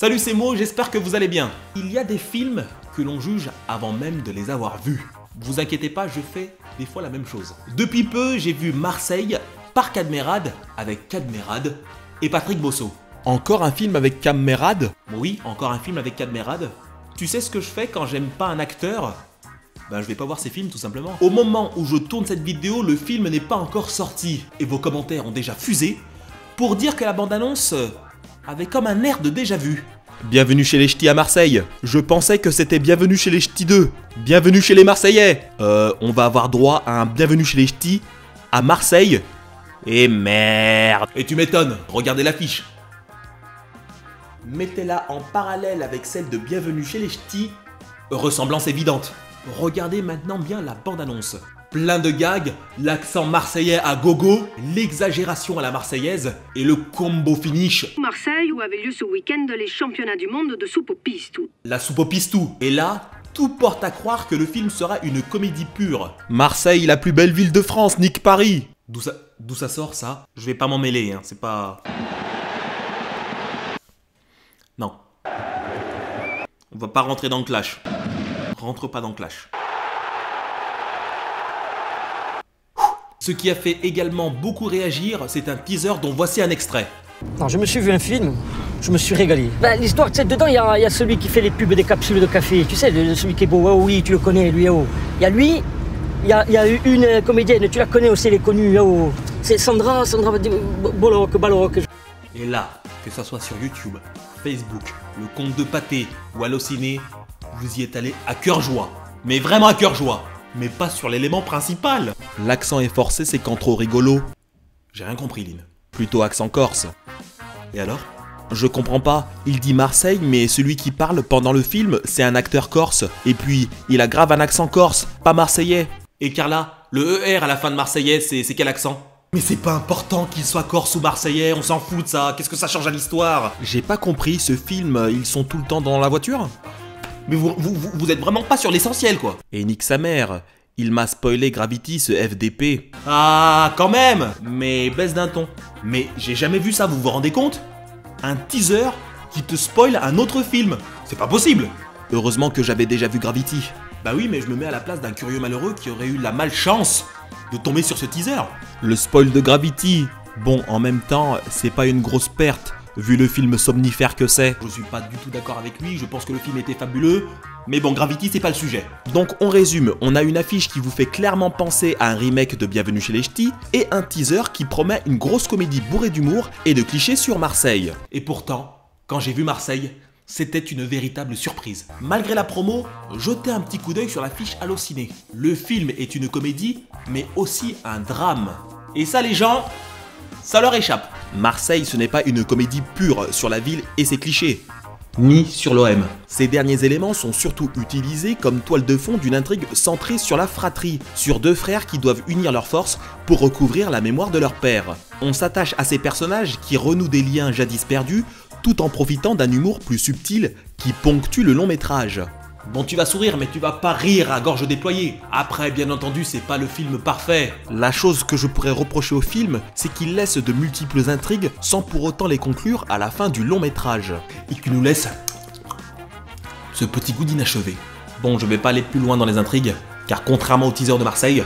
Salut, c'est Mo, j'espère que vous allez bien. Il y a des films que l'on juge avant même de les avoir vus. Vous inquiétez pas, je fais des fois la même chose. Depuis peu, j'ai vu Marseille par Cadmerade avec Cadmerade et Patrick Bosso. Encore un film avec Cadmerade? Oui, encore un film avec Cadmerade. Tu sais ce que je fais quand j'aime pas un acteur? Ben, je vais pas voir ces films tout simplement. Au moment où je tourne cette vidéo, le film n'est pas encore sorti. Et vos commentaires ont déjà fusé pour dire que la bande-annonce avait comme un air de déjà-vu. Bienvenue chez les Ch'tis à Marseille. Je pensais que c'était Bienvenue chez les Ch'tis 2. Bienvenue chez les Marseillais. On va avoir droit à un Bienvenue chez les Ch'tis à Marseille. Et merde. Et tu m'étonnes, regardez l'affiche. Mettez-la en parallèle avec celle de Bienvenue chez les Ch'tis. Ressemblance évidente. Regardez maintenant bien la bande-annonce. Plein de gags, l'accent marseillais à gogo, l'exagération à la marseillaise et le combo finish. Marseille où avait lieu ce week-end les championnats du monde de soupe au pistou. La soupe au pistou. Et là, tout porte à croire que le film sera une comédie pure. Marseille, la plus belle ville de France, nique Paris. D'où ça sort ça? Je vais pas m'en mêler, hein, c'est pas... Non. On va pas rentrer dans le clash. Rentre pas dans le clash. Ce qui a fait également beaucoup réagir, c'est un teaser dont voici un extrait. Non, je me suis vu un film, je me suis régalé. Ben, l'histoire, tu sais, dedans, il y a celui qui fait les pubs des capsules de café. Tu sais, celui qui est beau, oh oui, tu le connais, lui, oh. Il y a lui, il y a une comédienne, tu la connais aussi, elle est connue, oh. C'est Sandra Balloc. Et là, que ça soit sur YouTube, Facebook, le compte de Pâté ou Allociné, vous y êtes allé à cœur joie. Mais vraiment à cœur joie. Mais pas sur l'élément principal. L'accent est forcé, c'est quand trop rigolo. J'ai rien compris, Lynn. Plutôt accent corse. Et alors? Je comprends pas. Il dit Marseille, mais celui qui parle pendant le film, c'est un acteur corse. Et puis, il a grave un accent corse, pas marseillais. Et Carla, le ER à la fin de marseillais, c'est quel accent? Mais c'est pas important qu'il soit corse ou marseillais, on s'en fout de ça. Qu'est-ce que ça change à l'histoire? J'ai pas compris, ce film, ils sont tout le temps dans la voiture? Mais vous êtes vraiment pas sur l'essentiel, quoi. Et nique sa mère, il m'a spoilé Gravity, ce FDP. Ah, quand même. Mais baisse d'un ton. Mais j'ai jamais vu ça, vous vous rendez compte? Un teaser qui te spoil un autre film. C'est pas possible. Heureusement que j'avais déjà vu Gravity. Bah oui, mais je me mets à la place d'un curieux malheureux qui aurait eu la malchance de tomber sur ce teaser. Le spoil de Gravity. Bon, en même temps, c'est pas une grosse perte. Vu le film somnifère que c'est. Je suis pas du tout d'accord avec lui, je pense que le film était fabuleux. Mais bon, Gravity, c'est pas le sujet. Donc on résume, on a une affiche qui vous fait clairement penser à un remake de Bienvenue chez les Ch'tis et un teaser qui promet une grosse comédie bourrée d'humour et de clichés sur Marseille. Et pourtant, quand j'ai vu Marseille, c'était une véritable surprise. Malgré la promo, jetez un petit coup d'œil sur l'affiche Allociné. Le film est une comédie, mais aussi un drame. Et ça les gens, ça leur échappe. Marseille, ce n'est pas une comédie pure sur la ville et ses clichés. Ni sur l'OM. Ces derniers éléments sont surtout utilisés comme toile de fond d'une intrigue centrée sur la fratrie, sur deux frères qui doivent unir leurs forces pour recouvrir la mémoire de leur père. On s'attache à ces personnages qui renouent des liens jadis perdus, tout en profitant d'un humour plus subtil qui ponctue le long métrage. Bon, tu vas sourire, mais tu vas pas rire à gorge déployée. Après, bien entendu, c'est pas le film parfait. La chose que je pourrais reprocher au film, c'est qu'il laisse de multiples intrigues sans pour autant les conclure à la fin du long métrage. Et qu'il nous laisse ce petit goût d'inachevé. Bon, je vais pas aller plus loin dans les intrigues, car contrairement au teaser de Marseille,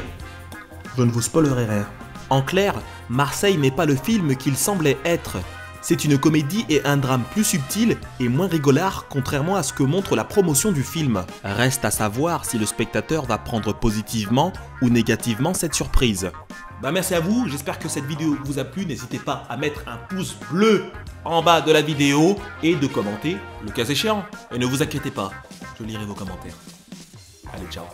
je ne vous spoilerai rien. En clair, Marseille n'est pas le film qu'il semblait être. C'est une comédie et un drame plus subtil et moins rigolard contrairement à ce que montre la promotion du film. Reste à savoir si le spectateur va prendre positivement ou négativement cette surprise. Bah merci à vous, j'espère que cette vidéo vous a plu, n'hésitez pas à mettre un pouce bleu en bas de la vidéo et de commenter le cas échéant. Et ne vous inquiétez pas, je lirai vos commentaires. Allez, ciao.